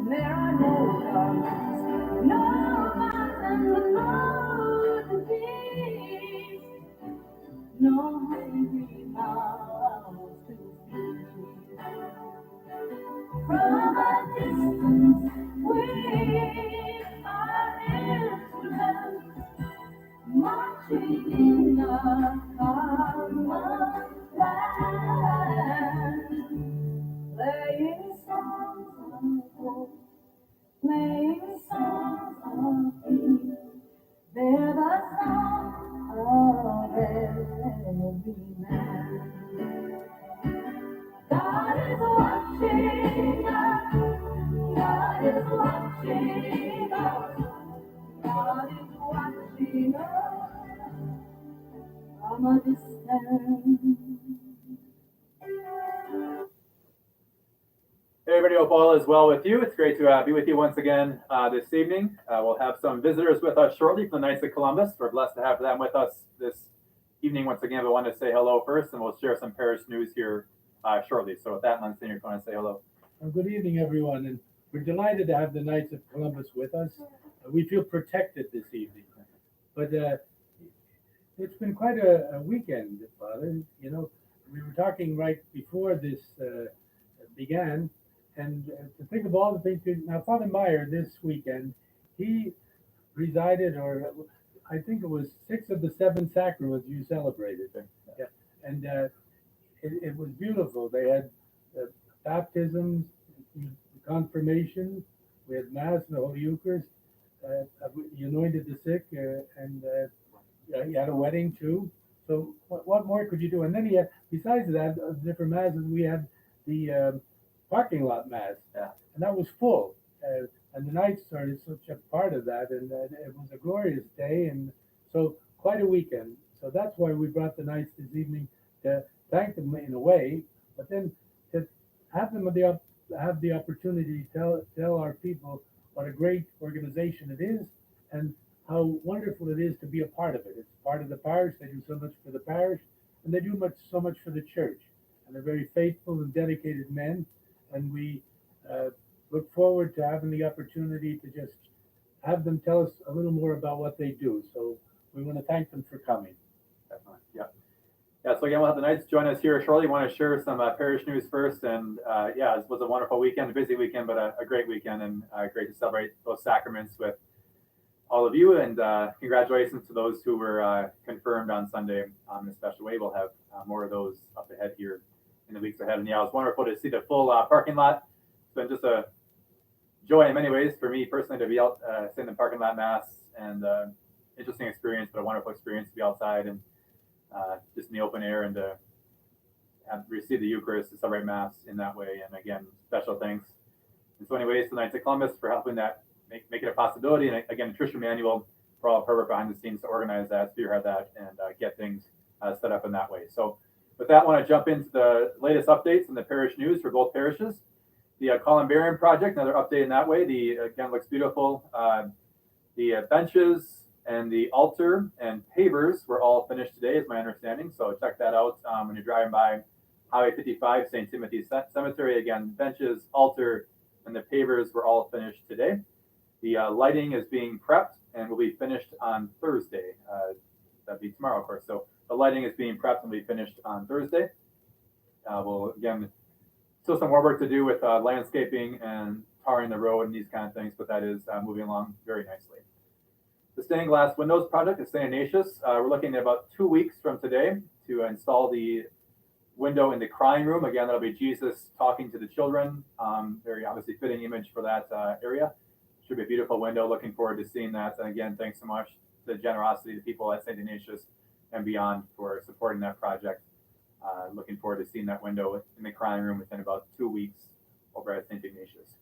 There are no problems, no mountains, no disease, no hungry mouths to feed. From a distance, with our instruments, marching in a common land, playing songs of hope, playing songs of peace. They're the song of every man. God is watching us. God is watching us. God is watching us from a distance. Hey everybody, hope all is well with you. It's great to be with you once again this evening. We'll have some visitors with us shortly from the Knights of Columbus. We're blessed to have them with us this evening once again. But I want to say hello first, and we'll share some parish news here shortly. So with that, Monsignor, you want to say hello? Good evening, everyone, and we're delighted to have the Knights of Columbus with us. We feel protected this evening, but it's been quite a weekend, Father. You know, we were talking right before this began, and to think of all the things. Now, Father Meyer, this weekend, he resided, or I think it was 6 of the 7 sacraments you celebrated. Yeah, and it was beautiful. They had baptisms, confirmation, we had Mass and the Holy Eucharist, you anointed the sick, and he had a wedding too. So what more could you do? And then he had, besides that, different Masses, we had the parking lot Mass, and that was full. And the Knights are such a part of that, and it was a glorious day, and so quite a weekend. So that's why we brought the Knights this evening, to thank them in a way, but then to have them have the opportunity to tell our people what a great organization it is, and how wonderful it is to be a part of it. It's part of the parish. They do so much for the parish, and they do so much for the church. And they're very faithful and dedicated men. And we look forward to having the opportunity to just have them tell us a little more about what they do. So we want to thank them for coming. Definitely, yeah. Yeah, so again, we'll have the Knights join us here shortly. Want to share some parish news first, and yeah, it was a wonderful weekend, a busy weekend, but a great weekend, and great to celebrate those sacraments with all of you, and congratulations to those who were confirmed on Sunday in a special way. We'll have more of those up ahead here in the weeks ahead, and yeah, it was wonderful to see the full parking lot. It's been just a joy in many ways for me personally to be out sitting in the parking lot Mass, and interesting experience, but a wonderful experience to be outside and just in the open air, and to receive the Eucharist, to celebrate Mass in that way. And again, special thanks in so many ways to the Knights of Columbus for helping that make it a possibility. And again, Tricia Manuel for all of her work behind the scenes to organize that, spearhead that, and get things set up in that way. So with that, I want to jump into the latest updates in the parish news for both parishes. The Columbarium project, another update in that way. Again, looks beautiful. The benches and the altar and pavers were all finished today, is my understanding. So check that out when you're driving by Highway 55, St. Timothy's Cemetery. Again, benches, altar, and the pavers were all finished today. The lighting is being prepped and will be finished on Thursday. That'd be tomorrow, of course. So the lighting is being prepped and will be finished on Thursday. We'll, again, still some more work to do with landscaping and tarring the road and these kind of things, but that is moving along very nicely. The stained glass windows project is St. Ignatius. We're looking at about 2 weeks from today to install the window in the crying room. Again, that'll be Jesus talking to the children. Very obviously fitting image for that area. Should be a beautiful window. Looking forward to seeing that. And again, thanks so much to the generosity of the people at St. Ignatius and beyond for supporting that project. Looking forward to seeing that window in the crying room within about 2 weeks over at St. Ignatius.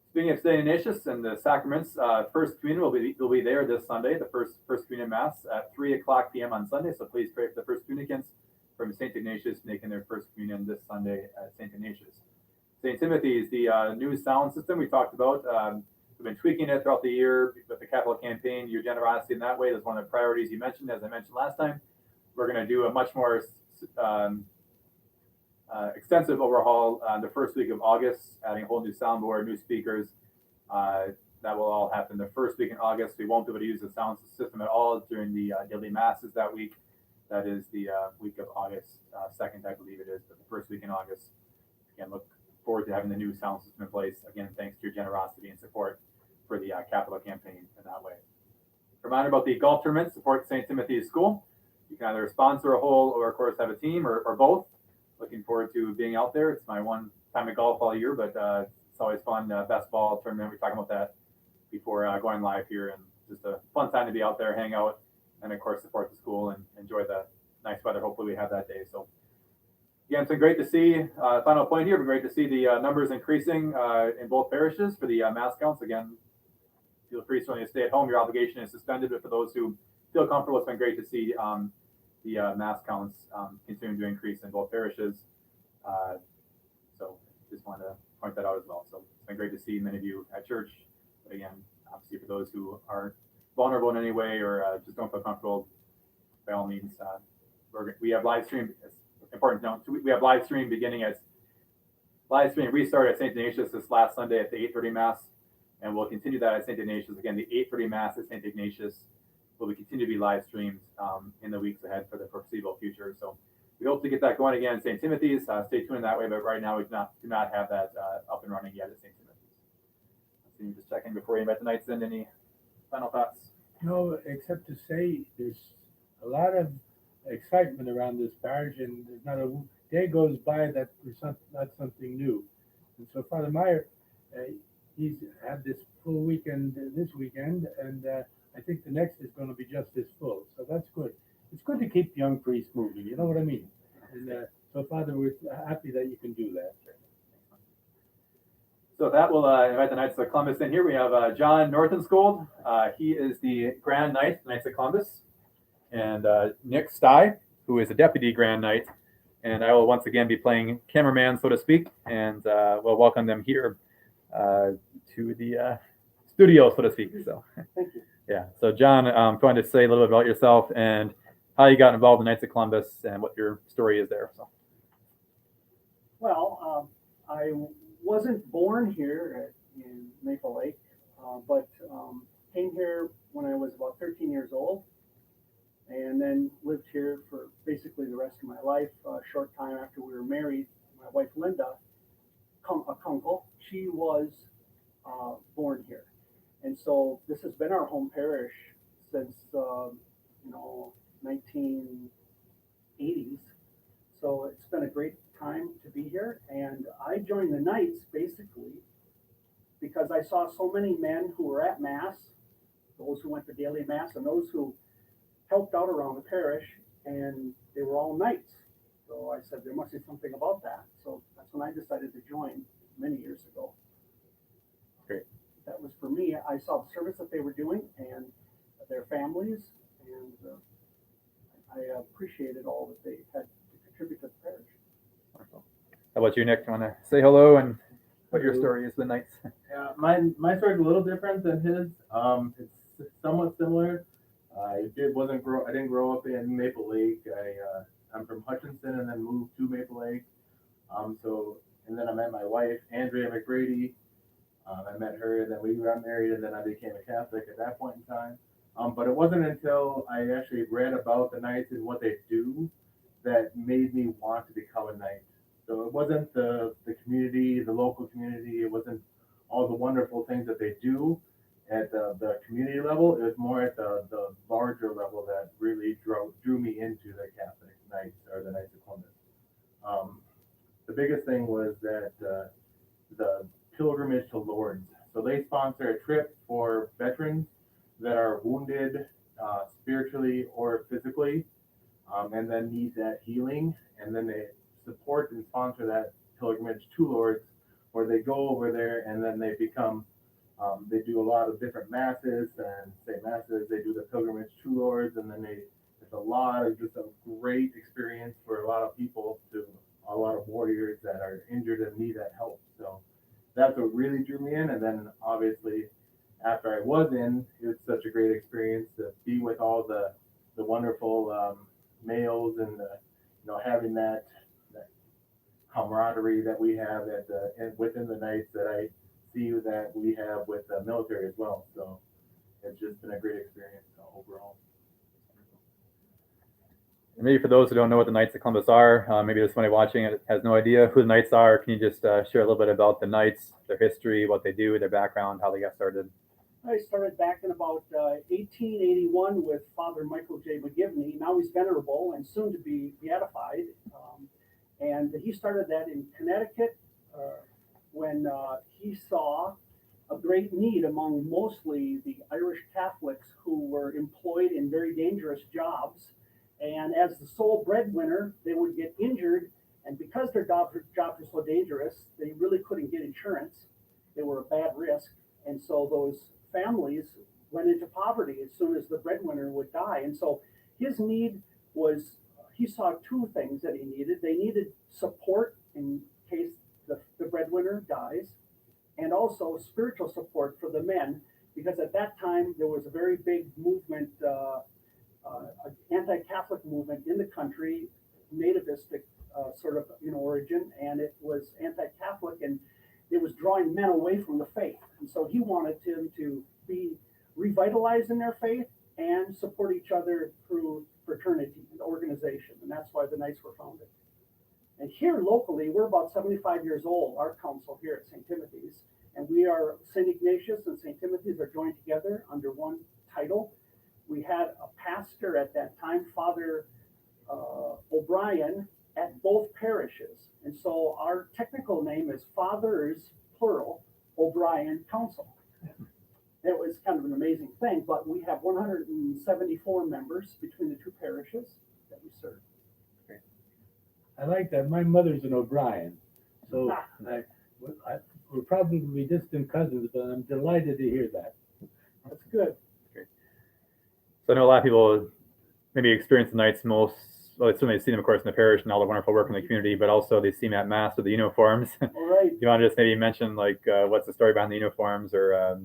Speaking of St. Ignatius and the sacraments, First Communion will be there this Sunday, the first Communion Mass at 3:00 p.m. on Sunday. So please pray for the First Communicants from St. Ignatius making their First Communion this Sunday at St. Ignatius. St. Timothy's, the new sound system we talked about. We've been tweaking it throughout the year with the capital campaign. Your generosity in that way is one of the priorities you mentioned. As I mentioned last time, we're going to do a much more extensive overhaul the first week of August, adding a whole new soundboard, new speakers. That will all happen the first week in August. We won't be able to use the sound system at all during the daily masses that week. That is the week of August 2nd, I believe it is, but the first week in August. Again, look forward to having the new sound system in place. Again, thanks to your generosity and support for the capital campaign in that way. Reminder about the golf tournament, support St. Timothy's School. You can either sponsor a hole or, of course, have a team or both. Looking forward to being out there. It's my one time at golf all year, but it's always fun. Best ball tournament, we were talking about that before going live here, and just a fun time to be out there, hang out, and of course support the school and enjoy the nice weather. Hopefully we have that day. So again, it's been great to see, final point here, but great to see the numbers increasing in both parishes for the mass counts. Again, feel free certainly to stay at home. Your obligation is suspended, but for those who feel comfortable, it's been great to see the mass counts continuing to increase in both parishes. So just wanted to point that out as well. So it's been great to see many of you at church. But again, obviously for those who are vulnerable in any way or just don't feel comfortable, by all means, we have live stream. It's important to note, we have live stream restart at St. Ignatius this last Sunday at the 8:30 Mass, and we'll continue that at St. Ignatius. Again, the 8:30 Mass at St. Ignatius will continue to be live streamed in the weeks ahead for the foreseeable future. So we hope to get that going again at St. Timothy's. Stay tuned that way, but right now we do not have that up and running yet at St. Timothy's. So you just check in before you invite the nights in. Any final thoughts? No, except to say there's a lot of excitement around this parish, and there's not a day goes by that there's not something new. And so Father Meyer, he's had this full weekend this weekend, and I think the next is going to be just as full. So that's good. It's good to keep young priests moving. You know what I mean? And so, Father, we're happy that you can do that. So that will invite the Knights of Columbus in here. We have John Northenskold. He is the Grand Knight, Knights of Columbus, and Nick Stye, who is a Deputy Grand Knight. And I will once again be playing cameraman, so to speak, and we'll welcome them here to the studio, so to speak. So, thank you. Yeah. So, John, I'm going to say a little bit about yourself and how you got involved in Knights of Columbus and what your story is there. So, well, I wasn't born here in Maple Lake, but came here when I was about 13 years old, and then lived here for basically the rest of my life. A short time after we were married, my wife Linda, a Kunkel, she was born here. And so this has been our home parish since, 1980s. So it's been a great time to be here. And I joined the Knights basically because I saw so many men who were at Mass, those who went to daily Mass, and those who helped out around the parish, and they were all Knights. So I said, there must be something about that. So that's when I decided to join many years ago. Great. That was for me. I saw the service that they were doing and their families, and I appreciated all that they had to contribute to the parish. Wonderful. How about you, Nick? You want to say hello and what your story is with the Knights? Yeah, my story is a little different than his. It's somewhat similar. I didn't grow up in Maple Lake. I'm from Hutchinson and then moved to Maple Lake. And then I met my wife, Andrea McBrady. I met her, and then we got married, and then I became a Catholic at that point in time. But it wasn't until I actually read about the Knights and what they do that made me want to become a Knight. So it wasn't the community, the local community. It wasn't all the wonderful things that they do at the community level. It was more at the larger level that really drew me into the Catholic Knights or the Knights of Columbus. The biggest thing was that the pilgrimage to Lourdes. So they sponsor a trip for veterans that are wounded spiritually or physically, and then need that healing. And then they support and sponsor that pilgrimage to Lourdes, where they go over there and then they become, they do a lot of different masses and say masses. They do the pilgrimage to Lourdes, and then it's just a great experience for a lot of people, a lot of warriors that are injured and need that help. So that's what really drew me in. And then obviously after I was in, it was such a great experience to be with all the wonderful males and having that camaraderie that we have within the Knights that I see that we have with the military as well. So it's just been a great experience overall. And maybe for those who don't know what the Knights of Columbus are, maybe there's somebody watching it has no idea who the Knights are. Can you just share a little bit about the Knights, their history, what they do, their background, how they got started? I started back in about 1881 with Father Michael J. McGivney. Now he's venerable and soon to be beatified. And he started that in Connecticut when he saw a great need among mostly the Irish Catholics who were employed in very dangerous jobs. And as the sole breadwinner, they would get injured. And because their jobs were so dangerous, they really couldn't get insurance. They were a bad risk. And so those families went into poverty as soon as the breadwinner would die. And so his need was, he saw two things that he needed. They needed support in case the breadwinner dies, and also spiritual support for the men, because at that time there was a very big movement, anti-Catholic movement in the country, nativistic sort of origin, and it was anti-Catholic, and it was drawing men away from the faith. And so he wanted them to be revitalized in their faith and support each other through fraternity and organization. And that's why the Knights were founded. And here locally, we're about 75 years old, our council here at St. Timothy's. And we are, St. Ignatius and St. Timothy's are joined together under one title. We had a pastor at that time, Father O'Brien, at both parishes. And so our technical name is Fathers, plural, O'Brien Council. It was kind of an amazing thing, but we have 174 members between the two parishes that we serve. I like that. My mother's an O'Brien, so we're probably distant cousins, but I'm delighted to hear that. That's good. So I know a lot of people maybe experience the Knights most, well, they certainly see them, of course, in the parish and all the wonderful work in the community, but also they see them at Mass with the uniforms. All right. You want to just maybe mention, like, what's the story behind the uniforms, or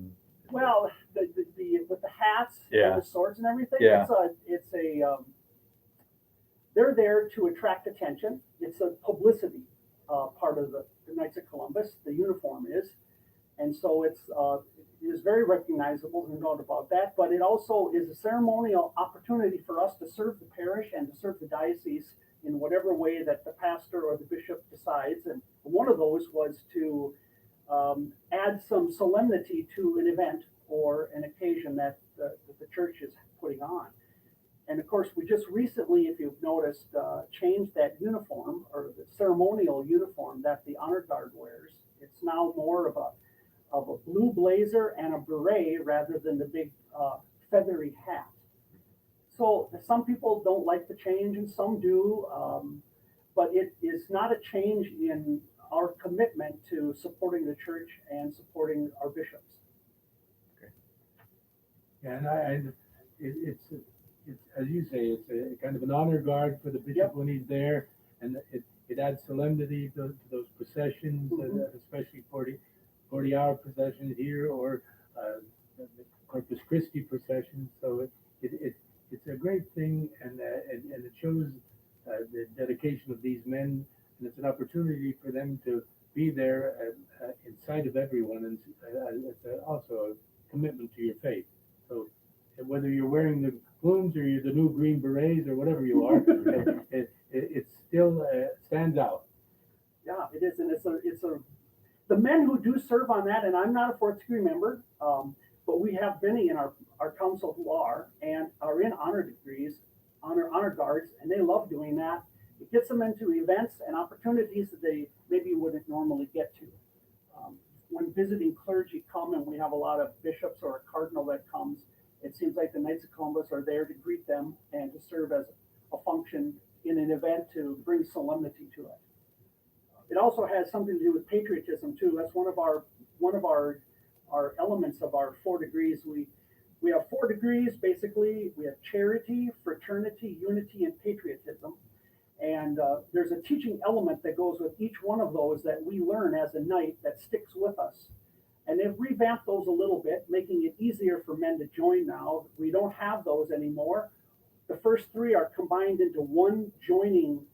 Well, the with the hats Yeah. and the swords and everything, Yeah. it's a they're there to attract attention. It's a publicity part of the Knights of Columbus. The uniform is, and so it is very recognizable, no doubt about that. But it also is a ceremonial opportunity for us to serve the parish and to serve the diocese in whatever way that the pastor or the bishop decides. And one of those was to add some solemnity to an event or an occasion that the church is putting on. And of course, we just recently, if you've noticed, changed that uniform, or the ceremonial uniform that the honor guard wears. It's now more of a blue blazer and a beret rather than the big feathery hat. So some people don't like the change and some do, but it is not a change in our commitment to supporting the church and supporting our bishops. Yeah, and it's as you say, it's a kind of an honor guard for the bishop Yep. when he's there, and it adds solemnity to those processions, especially 40-hour processions here, or the Corpus Christi procession. So it's a great thing, and it shows the dedication of these men, and it's an opportunity for them to be there in sight of everyone, and it's also a commitment to your faith. So whether you're wearing the plumes or you're the new green berets or whatever you are, it still stands out. Yeah, it is, and it's a the men who do serve on that, and I'm not a fourth degree member, but we have many in our council who are and are in honor degrees, honor guards, and they love doing that. It gets them into events and opportunities that they maybe wouldn't normally get to. When visiting clergy come, and we have a lot of bishops or a cardinal that comes, it seems like the Knights of Columbus are there to greet them and to serve as a function in an event to bring solemnity to it. It also has something to do with patriotism too. That's one of our elements of our 4 degrees. We have 4 degrees basically. We have charity, fraternity, unity, and patriotism. And there's a teaching element that goes with each one of those that we learn as a knight that sticks with us. And they've revamped those a little bit, making it easier for men to join now. We don't have those anymore. The first 3 are combined into one joining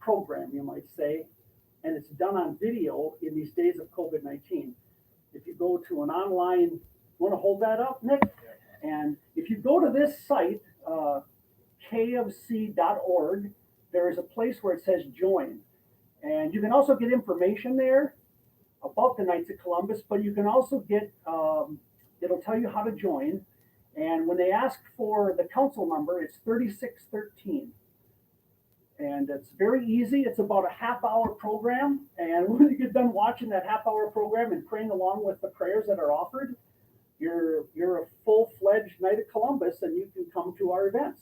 program, you might say, and it's done on video in these days of COVID-19. If you go to an online, want to hold that up, Nick? And if you go to this site, kofc.org, there is a place where it says join. And you can also get information there about the Knights of Columbus, but you can also get, it'll tell you how to join. And when they ask for the council number, it's 3613. And it's very easy. It's about a half-hour program. And when you get done watching that half-hour program and praying along with the prayers that are offered, you're a full-fledged Knight of Columbus, and you can come to our events.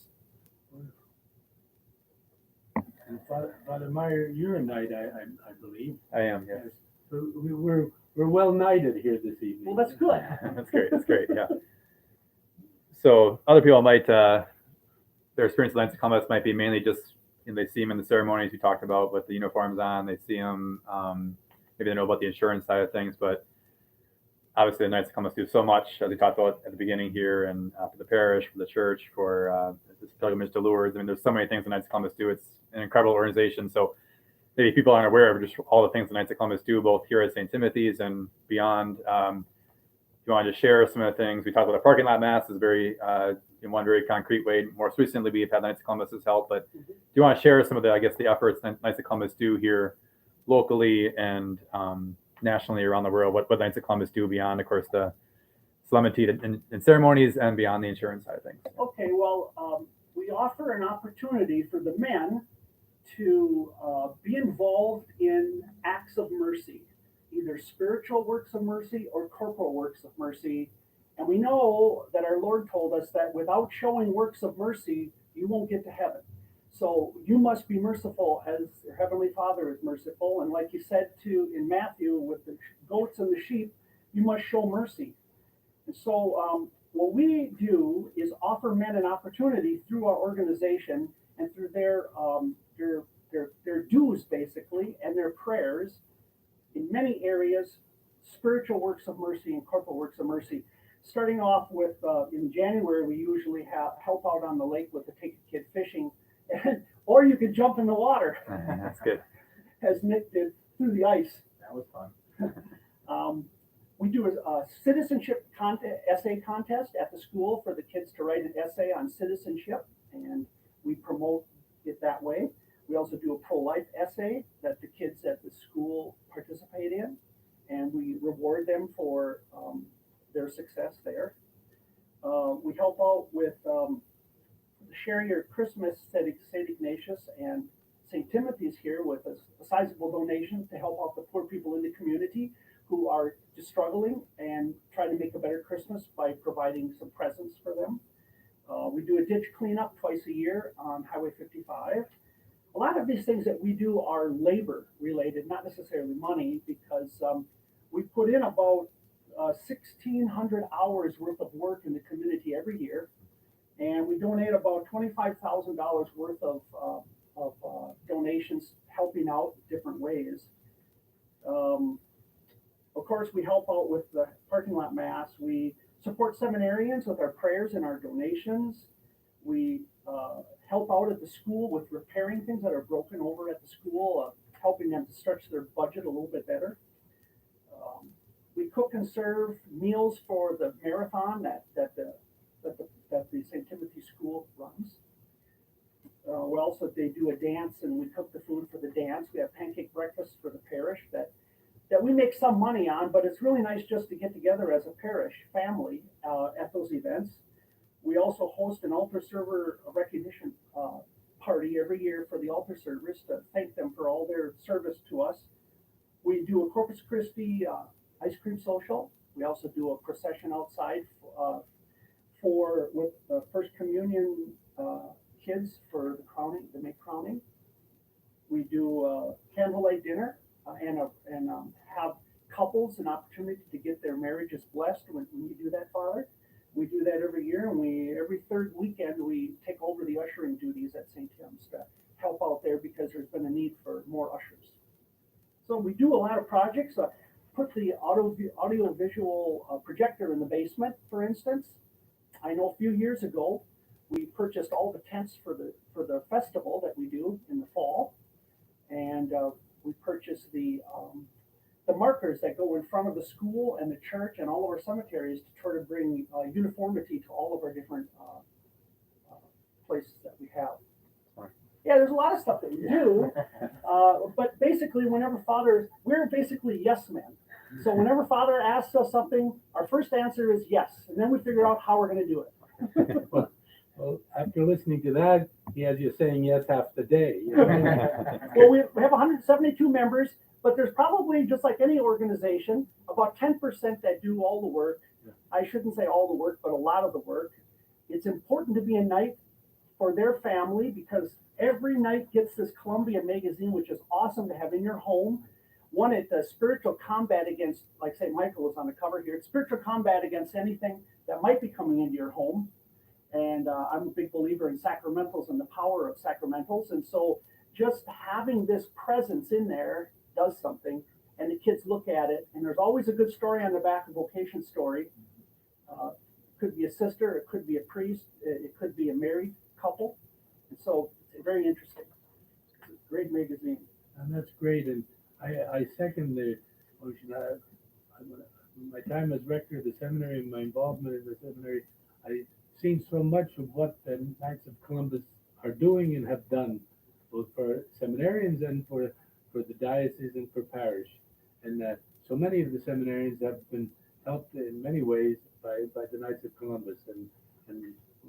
And Father Meyer, you're a knight, I believe. I am, yes. So we're well knighted here this evening. Well, that's good. That's great. That's great. Yeah. So other people might, their experience with Knights of Columbus might be mainly just, they see them in the ceremonies we talked about with the uniforms on. They see them, maybe they know about the insurance side of things, but obviously the Knights of Columbus do so much, as we talked about at the beginning here, and for the parish, for the church, for this pilgrimage to Lourdes. I mean, there's so many things the Knights of Columbus do. It's an incredible organization. So maybe people aren't aware of just all the things the Knights of Columbus do, both here at St. Timothy's and beyond. You want to just share some of the things we talked about? The parking lot mass is very in one very concrete way. More recently, we've had Knights of Columbus's help, but do you want to share some of the, I guess, the efforts that Knights of Columbus do here locally and nationally around the world? What Knights of Columbus do beyond, of course, the solemnity and ceremonies and beyond the insurance side of things? Okay, well, we offer an opportunity for the men to be involved in acts of mercy, either spiritual works of mercy or corporal works of mercy. And we know that our Lord told us that without showing works of mercy, you won't get to heaven. So you must be merciful as your Heavenly Father is merciful. And like you said too in Matthew with the goats and the sheep, you must show mercy. And so what we do is offer men an opportunity through our organization and through their dues basically and their prayers in many areas, spiritual works of mercy and corporal works of mercy. Starting off with in January, we usually help out on the lake with the Take a Kid fishing, or you could jump in the water. That's good. As Nick did through the ice. That was fun. We do a citizenship essay contest at the school for the kids to write an essay on citizenship, and we promote it that way. We also do a pro-life essay that the kids at the school participate in, and we reward them for their success there. We help out with Share Your Christmas, St. Ignatius and St. Timothy's here with a sizable donation to help out the poor people in the community who are just struggling and trying to make a better Christmas by providing some presents for them. We do a ditch cleanup twice a year on Highway 55. A lot of these things that we do are labor related, not necessarily money, because we put in about 1,600 hours worth of work in the community every year, and we donate about $25,000 worth of donations helping out different ways. Of course, we help out with the parking lot mass. We support seminarians with our prayers and our donations. We help out at the school with repairing things that are broken over at the school, helping them to stretch their budget a little bit better. We cook and serve meals for the marathon that the St. Timothy School runs. They do a dance, and we cook the food for the dance. We have pancake breakfast for the parish that we make some money on, but it's really nice just to get together as a parish family at those events. We also host an altar server recognition party every year for the altar servers to thank them for all their service to us. We do a Corpus Christi ice cream social. We also do a procession outside with the First Communion kids for the crowning, the May crowning. We do a candlelight dinner and have couples an opportunity to get their marriages blessed when you do that, Father. We do that every year, and every third weekend we take over the ushering duties at St. Tim's to help out there because there's been a need for more ushers. So we do a lot of projects. Put the audio-visual projector in the basement, for instance. I know a few years ago, we purchased all the tents for the festival that we do in the fall. and we purchased the markers that go in front of the school and the church and all of our cemeteries to try to bring uniformity to all of our different places that we have. Smart. Yeah, there's a lot of stuff that we do, but basically, we're basically yes men. So whenever Father asks us something, our first answer is yes, and then we figure out how we're going to do it. Well, after listening to that, he has you saying yes half the day. You know? Well, we have 172 members, but there's probably, just like any organization, about 10% that do all the work. I shouldn't say all the work, but a lot of the work. It's important to be a knight for their family because every knight gets this Columbia magazine, which is awesome to have in your home. One, it's a spiritual combat against, like St. Michael was on the cover here, it's spiritual combat against anything that might be coming into your home. And I'm a big believer in sacramentals and the power of sacramentals. And so just having this presence in there does something. And the kids look at it, and there's always a good story on the back, a vocation story. It could be a sister, it could be a priest, it could be a married couple. And so it's very interesting. It's a great magazine. And that's great. And I second the motion. My time as rector of the seminary and my involvement in the seminary, I've seen so much of what the Knights of Columbus are doing and have done, both for seminarians and for the diocese and for parish. And so many of the seminarians have been helped in many ways by the Knights of Columbus. And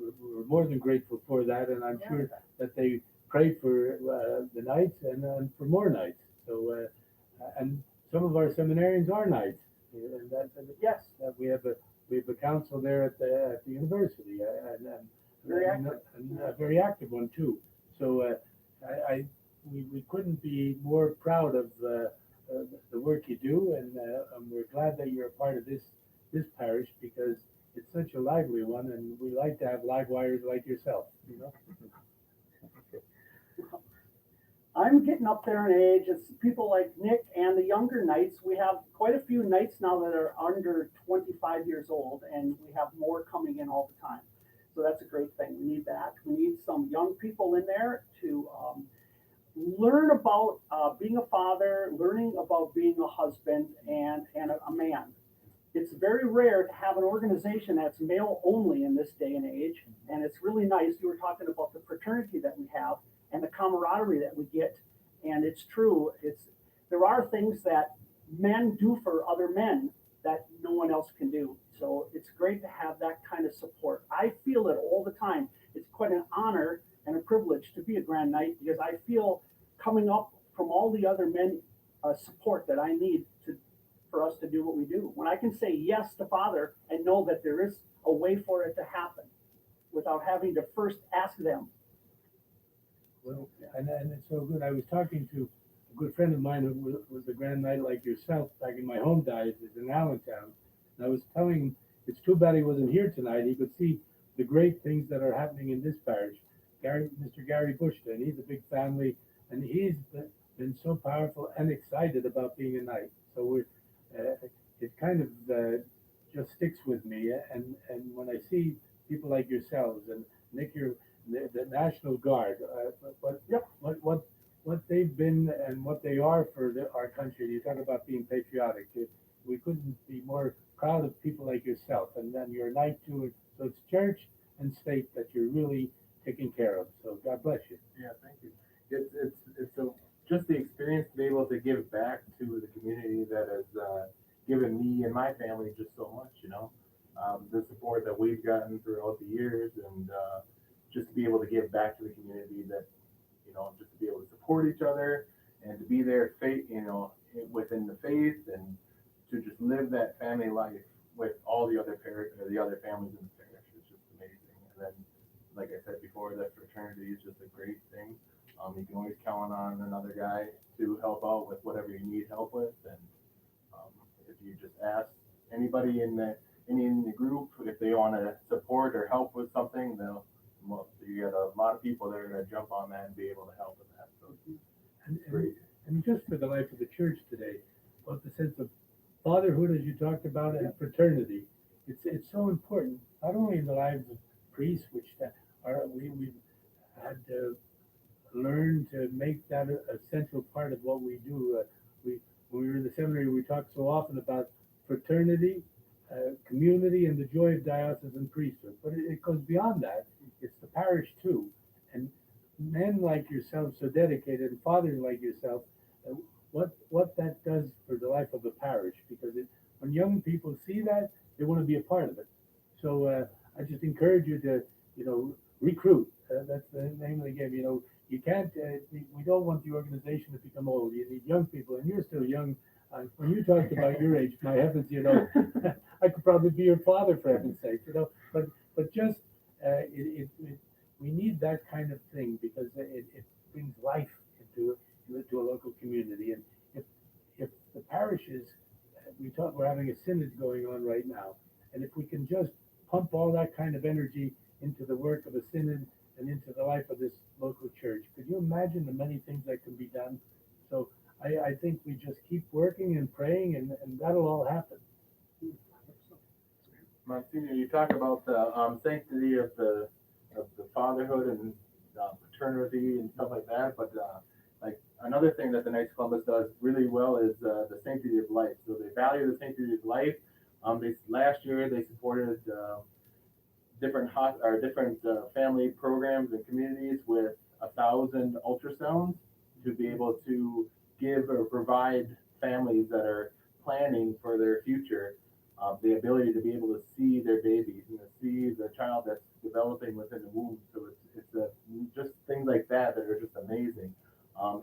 we're more than grateful for that. And I'm sure that they pray for the Knights and for more Knights. So, and some of our seminarians are Knights. And yes, we have a council there at the university, and a very active one too. So we couldn't be more proud of the work you do, and we're glad that you're a part of this parish because it's such a lively one, and we like to have live wires like yourself. You know. I'm getting up there in age. It's people like Nick and the younger knights. We have quite a few knights now that are under 25 years old, and we have more coming in all the time. So that's a great thing. We need that. We need some young people in there to learn about being a father, learning about being a husband and a man. It's very rare to have an organization that's male only in this day and age, and it's really nice. You were talking about the fraternity that we have and the camaraderie that we get, and it's true. There are things that men do for other men that no one else can do. So it's great to have that kind of support. I feel it all the time. It's quite an honor and a privilege to be a Grand Knight because I feel coming up from all the other men support that I need for us to do what we do. When I can say yes to Father and know that there is a way for it to happen without having to first ask them. Well, and it's so good. I was talking to a good friend of mine who was a Grand Knight like yourself back in my home diocese in Allentown. And I was telling him it's too bad he wasn't here tonight. He could see the great things that are happening in this parish. Mr. Gary Bushton, he's a big family, and he's been so powerful and excited about being a knight. So it kind of just sticks with me. And when I see people like yourselves and Nick, you're the National Guard, what they've been and what they are for our country. You talk about being patriotic. We couldn't be more proud of people like yourself, and then you're a knight too. So it's church and state that you're really taking care of. So God bless you. Yeah, thank you. It's just the experience to be able to give back to the community that has given me and my family just so much. You know, the support that we've gotten throughout the years, and just to be able to give back to the community that, you know, just to be able to support each other and to be there, within the faith, and to just live that family life with all the other families in the parish is just amazing. And then, like I said before, that fraternity is just a great thing. You can always count on another guy to help out with whatever you need help with, and if you just ask anybody in the group if they want to support or help with something, you got a lot of people that are going to jump on that and be able to help with that. So great. And just for the life of the church today, about the sense of fatherhood, as you talked about, and fraternity, it's so important, not only in the lives of priests, which we've had learn to make that a central part of what we do. When we were in the seminary, we talked so often about fraternity, community, and the joy of diocesan priesthood. But it goes beyond that. It's the parish too. And men like yourself, so dedicated, and fathers like yourself, what that does for the life of the parish, because when young people see that, they want to be a part of it. So I just encourage you to, recruit. That's the name of the game. You can't. We don't want the organization to become old. You need young people, and you're still young. When you talked about your age, my heavens, I could probably be your father for heaven's sake. But just we need that kind of thing because it brings life into a local community. And if the parishes, we're having a synod going on right now, and if we can just pump all that kind of energy into the work of a synod and into the life of this local church, could you imagine the many things that can be done? So I think we just keep working and praying, and that'll all happen. Monsignor, you talk about the sanctity of the fatherhood and paternity and stuff like that, but like another thing that the Knights of Columbus does really well is the sanctity of life. So they value the sanctity of life. Last year they supported different family programs and communities with 1,000 ultrasounds to be able to give or provide families that are planning for their future the ability to be able to see their babies and to see the child that's developing within the womb. So it's just things like that that are just amazing.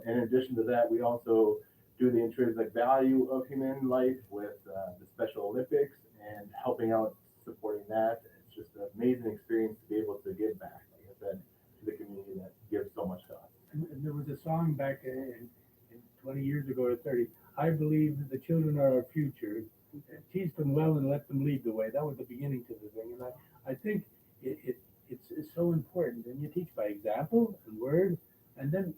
In addition to that, we also do the intrinsic value of human life with the Special Olympics and helping out supporting that. It's just an amazing experience to be able to give back, like I said, to the community that gives so much to us. And there was a song back in 20 years ago or 30. I believe that the children are our future. Teach them well and let them lead the way. That was the beginning to the thing, and I think it's so important. And you teach by example and word, and then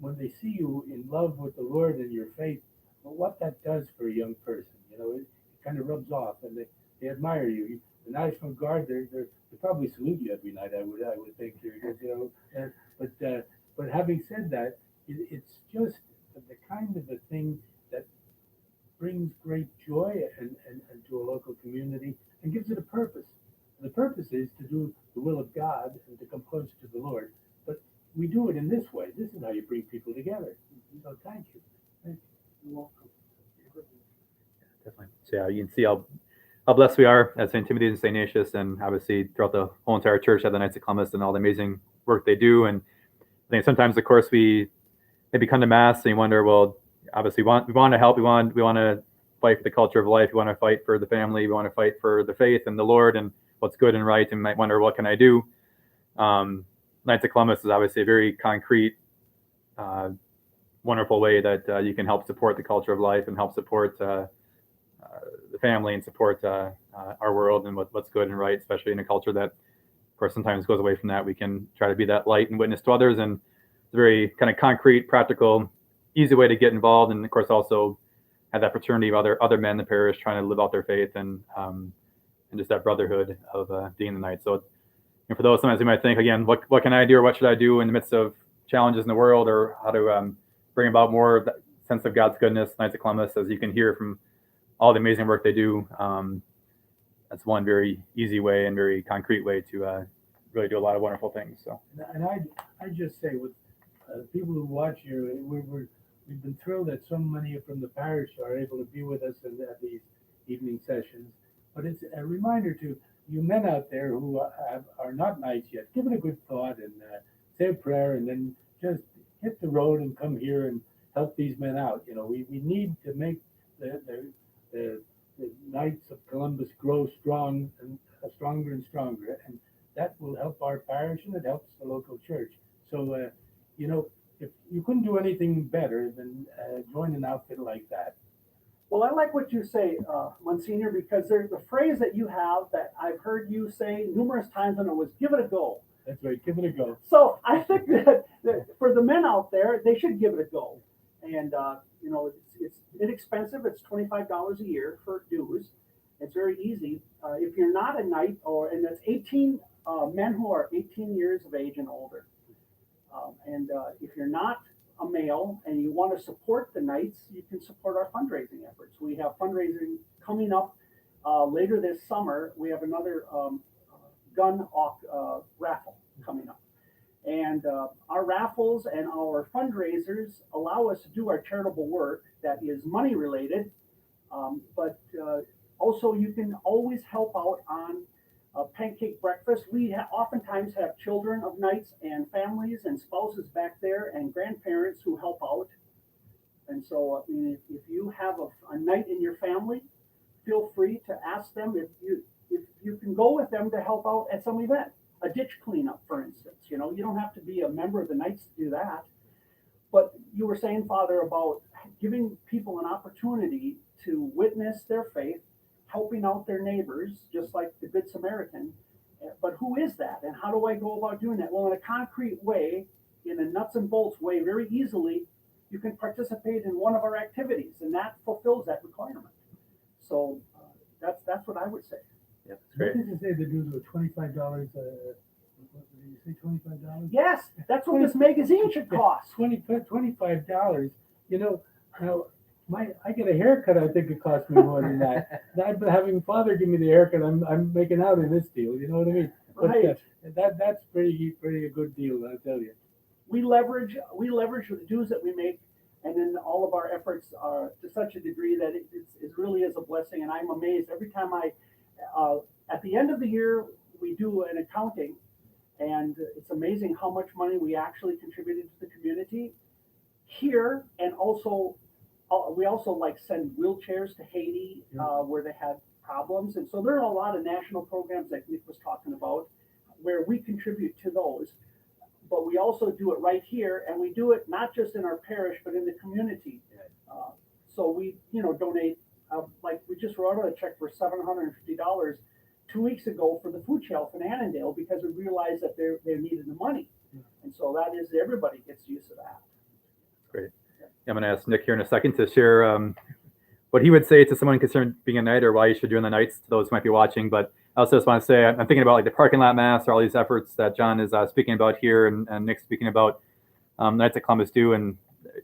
when they see you in love with the Lord and your faith, what that does for a young person, it kind of rubs off, and they admire you. The National Guard, they probably salute you every night. I would think, because, but having said that, it's just the kind of a thing that brings great joy and to a local community and gives it a purpose. And the purpose is to do the will of God and to come close to the Lord. But we do it in this way. This is how you bring people together. So thank you. You're welcome. Definitely. So yeah, you can see how blessed we are at St. Timothy and St. Ignatius, and obviously throughout the whole entire church at the Knights of Columbus and all the amazing work they do. And I think sometimes, of course, we maybe come to Mass and you wonder, well, obviously we want to help. We want to fight for the culture of life. We want to fight for the family. We want to fight for the faith and the Lord and what's good and right. And might wonder, what can I do? Knights of Columbus is obviously a very concrete, wonderful way that you can help support the culture of life and help support the family and support our world and what's good and right, especially in a culture that, of course, sometimes goes away from that. We can try to be that light and witness to others, and it's a very kind of concrete, practical, easy way to get involved, and of course also have that fraternity of other men in the parish trying to live out their faith and just that brotherhood of being the Knights. So, for those, sometimes you might think, again, what can I do or what should I do in the midst of challenges in the world, or how to bring about more of that sense of God's goodness. Knights of Columbus, as you can hear from all the amazing work they do, that's one very easy way and very concrete way to really do a lot of wonderful things. So, and I just say, with people who watch here, we've been thrilled that so many from the parish are able to be with us at these evening sessions. But it's a reminder to you men out there who are not knights yet, give it a good thought and say a prayer, and then just hit the road and come here and help these men out. We need to make the Knights of Columbus grow strong and stronger and stronger, and that will help our parish and it helps the local church. So if you couldn't do anything better than join an outfit like that. Well, I like what you say, Monsignor, because there's a phrase that you have that I've heard you say numerous times, and it was "give it a go." That's right, give it a go. So I think that for the men out there, they should give it a go. And it's inexpensive. It's $25 a year for dues. It's very easy. If you're not a knight, and that's 18 men who are 18 years of age and older. And if you're not a male and you want to support the Knights, you can support our fundraising efforts. We have fundraising coming up later this summer. We have another gun raffle coming up. And our raffles and our fundraisers allow us to do our charitable work that is money related, but also you can always help out on pancake breakfast. We oftentimes have children of Knights and families and spouses back there and grandparents who help out. And so if you have a Knight in your family, feel free to ask them if you can go with them to help out at some event. A ditch cleanup, for instance. You know, you don't have to be a member of the Knights to do that. But you were saying, Father, about giving people an opportunity to witness their faith, helping out their neighbors, just like the Good Samaritan. But who is that? And how do I go about doing that? Well, in a concrete way, in a nuts and bolts way, very easily, you can participate in one of our activities, and that fulfills that requirement. So that's what I would say. Yeah, that's What great. did you say the dues were $25? What did you say, $25? Yes, that's what this magazine should cost. $25. You know, now I get a haircut. I think it costs me more than that. I've been having Father give me the haircut. I'm making out in this deal. You know what I mean? Right. But that's pretty a good deal. I tell you. We leverage the dues that we make, and then all of our efforts are to such a degree that it really is a blessing. And I'm amazed every time at the end of the year, we do an accounting, and it's amazing how much money we actually contributed to the community here. And also, we also like send wheelchairs to Haiti where they had problems. And so there are a lot of national programs that Nick was talking about where we contribute to those. But we also do it right here, and we do it not just in our parish, but in the community. So we, donate. Like we just wrote out a check for $750 2 weeks ago for the food shelf in Annandale because we realized that they needed the money, and so that is everybody gets use of that. Great. I'm going to ask Nick here in a second to share what he would say to someone concerned being a Knight or why you should join the Knights to those who might be watching. But I also just want to say I'm thinking about like the parking lot mass or all these efforts that John is speaking about here and Nick speaking about Knights of Columbus do. And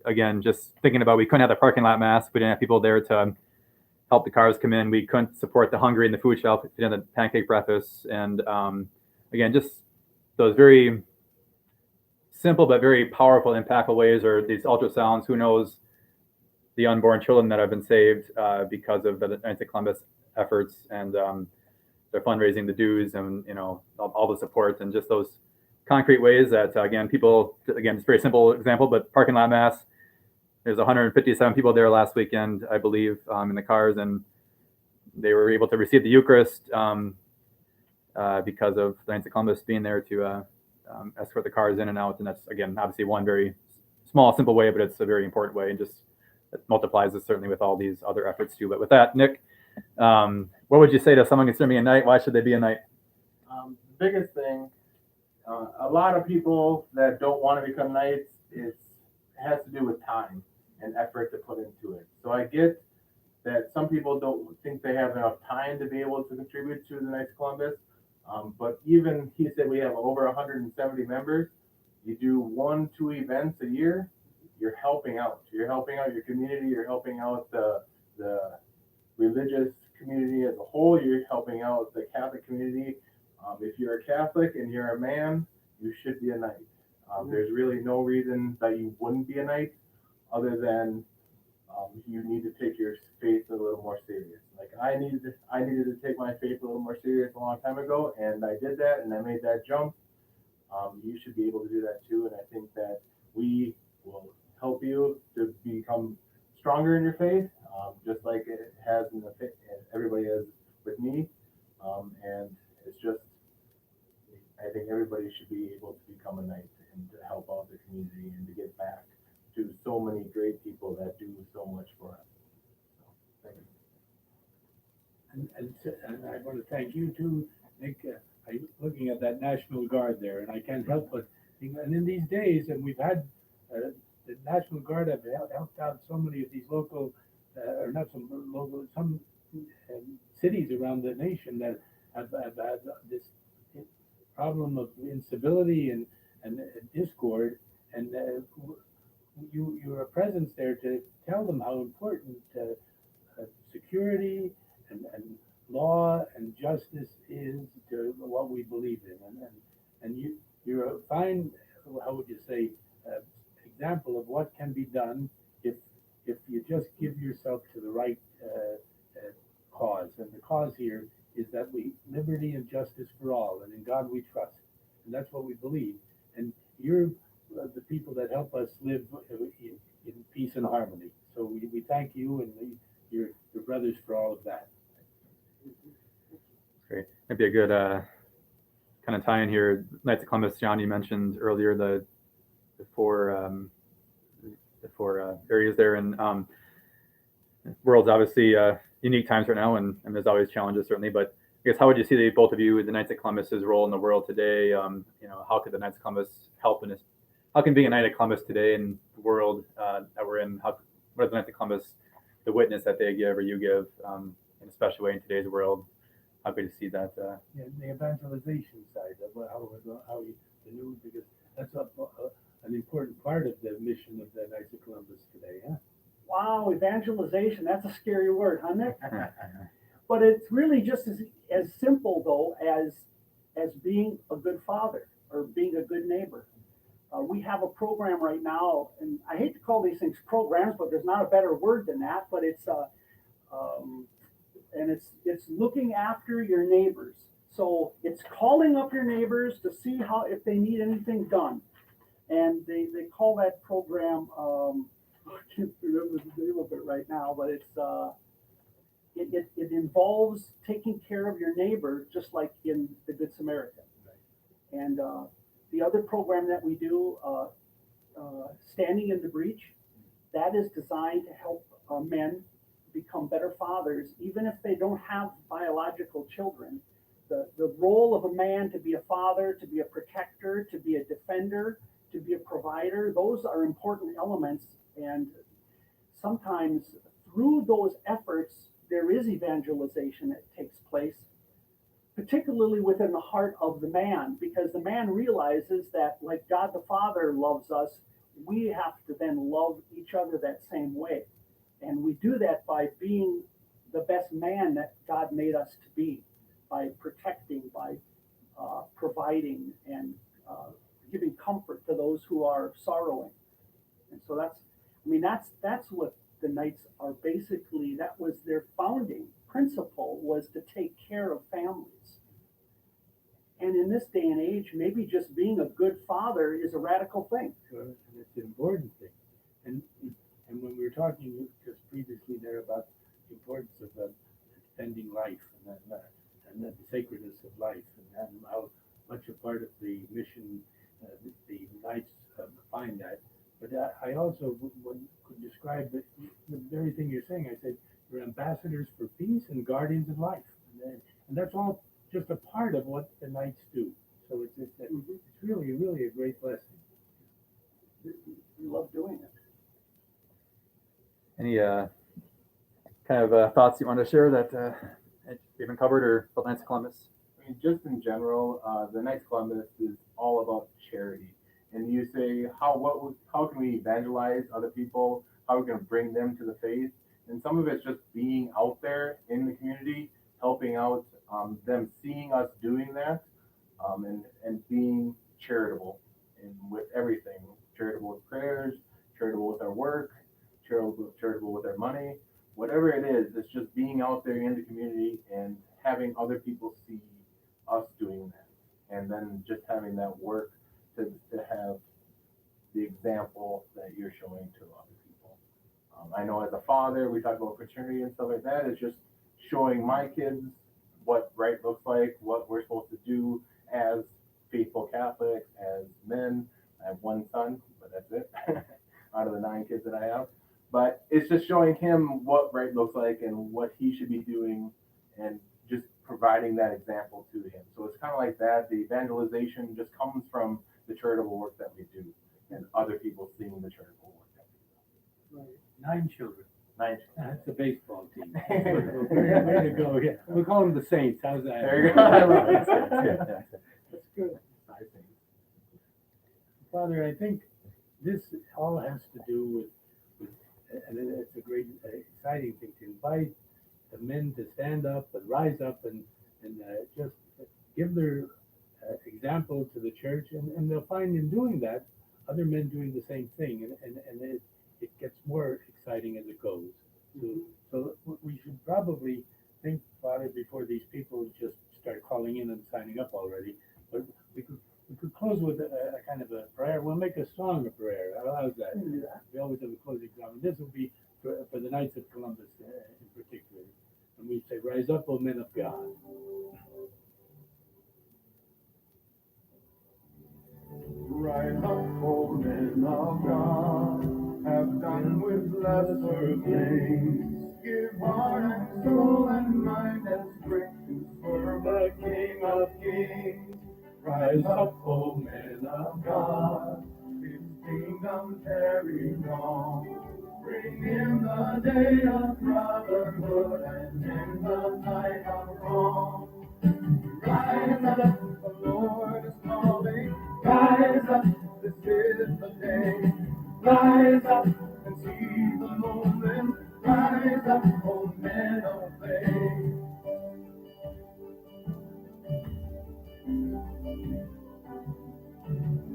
again, just thinking about we couldn't have the parking lot mass if we didn't have people there to help the cars come in. We couldn't support the hungry in the food shelf if we didn't have the pancake breakfast. And again, just those very simple but very powerful, impactful ways, or these ultrasounds. Who knows the unborn children that have been saved because of the Knights of Columbus efforts and their fundraising, the dues, and all the support, and just those concrete ways that again, people, again, it's a very simple example, but parking lot mass. There's 157 people there last weekend, I believe, in the cars, and they were able to receive the Eucharist because of the Knights of Columbus being there to escort the cars in and out. And that's, again, obviously one very small, simple way, but it's a very important way, and just it multiplies it certainly with all these other efforts too. But with that, Nick, what would you say to someone considering being a Knight? Why should they be a Knight? The biggest thing, a lot of people that don't want to become Knights, it has to do with time and effort to put into it. So I get that some people don't think they have enough time to be able to contribute to the Knights of Columbus. But even he said we have over 170 members. You do 1-2 events a year, you're helping out. You're helping out your community. You're helping out the religious community as a whole. You're helping out the Catholic community. If you're a Catholic and you're a man, you should be a Knight. There's really no reason that you wouldn't be a Knight, other than you need to take your faith a little more serious. Like I needed to take my faith a little more serious a long time ago, and I did that, and I made that jump. You should be able to do that too, and I think that we will help you to become stronger in your faith, just like it has in the faith, everybody has with me, and it's just, I think everybody should be able to become a Knight and to help out the community and to get back to so many great people that do so much for us. So, thank you. And I want to thank you too, Nick. I'm looking at that National Guard there, and I can't help but think, and in these days, and we've had the National Guard have helped out so many of these local, or not some local, some cities around the nation that have had this problem of instability, and and discord, and you're a presence there to tell them how important security and law and justice is to what we believe in, and you're a fine, how would you say, example of what can be done if you just give yourself to the right cause. And the cause here is that we liberty and justice for all, and in God we trust, and that's what we believe. And you're the people that help us live in peace and harmony. So we thank you and your brothers for all of that. Great. Maybe a good kind of tie in here. Knights of Columbus, John, you mentioned earlier the four areas there, and world's obviously unique times right now, and there's always challenges certainly. But I guess how would you see both of you, the Knights of Columbus's role in the world today? How could the Knights of Columbus help in this? How can being a Knight of Columbus today in the world that we're in? What is the Knights of Columbus, the witness that they give or you give, in a special way in today's world? How could you see that? Yeah, the evangelization side of how the news, because that's an important part of the mission of the Knights of Columbus today, huh? Wow, evangelization, that's a scary word, huh, Nick? But it's really just as simple, though, as being a good father or being a good neighbor. We have a program right now, and I hate to call these things programs, but there's not a better word than that, but it's looking after your neighbors. So it's calling up your neighbors to see if they need anything done. And they call that program, I can't remember the name of it right now, but it involves taking care of your neighbor, just like in the Good Samaritan. And the other program that we do, Standing in the Breach, that is designed to help men become better fathers, even if they don't have biological children. The role of a man to be a father, to be a protector, to be a defender, to be a provider, those are important elements. And sometimes through those efforts, there is evangelization that takes place, particularly within the heart of the man, because the man realizes that, like God the Father loves us, we have to then love each other that same way. And we do that by being the best man that God made us to be, by protecting, by providing, and giving comfort to those who are sorrowing. And so that's what the Knights are basically, that was their founding principle, was to take care of families. And in this day and age, maybe just being a good father is a radical thing. And it's an important thing. And when we were talking just previously there about the importance of defending life and the sacredness of life, and how much a part of the mission the Knights find that. But I also could describe the very thing you're saying. I said, you're ambassadors for peace and guardians of life. And that's all just a part of what the Knights do. So it's really, really a great blessing. We love doing it. Any kind of thoughts you want to share that we haven't covered, or about Knights of Columbus? I mean, just in general, the Knights of Columbus is all about charity. And you say, how can we evangelize other people? How are we going to bring them to the faith? And some of it's just being out there in the community, helping out, them seeing us doing that, and being charitable with everything. Charitable with prayers, charitable with our work, charitable with our money. Whatever it is, it's just being out there in the community and having other people see us doing that. And then just having that work to have the example that you're showing to other people. I know as a father, we talk about fraternity and stuff like that. It's just showing my kids what right looks like, what we're supposed to do as faithful Catholics, as men. I have one son, but that's it, out of the 9 kids that I have. But it's just showing him what right looks like and what he should be doing, and just providing that example to him. So it's kind of like that. The evangelization just comes from the charitable work that we do, and other people seeing the charitable work that we do. Right. 9 children. 9 That's a baseball team. Way to go. Yeah. We'll call them the Saints. How's that? There you go. I love it. That's good. I think. Father, I think this all has to do with and it's a great, exciting thing to invite the men to stand up and rise up and just give their example to the church, and they'll find in doing that other men doing the same thing, and it gets more exciting as it goes. So we should probably think, Father, before these people just start calling in and signing up already, but we could close with a kind of a prayer. We'll make a song of prayer. How's that? We can do that. We always have a closing song. This will be for the Knights of Columbus in particular. And we say, rise up, O men of God. Rise up, O men of God, have done with lesser things. Give heart and soul and mind and strength to serve the King of Kings. Rise up, O men of God, His kingdom tarry long. Bring in the day of brotherhood and in the night of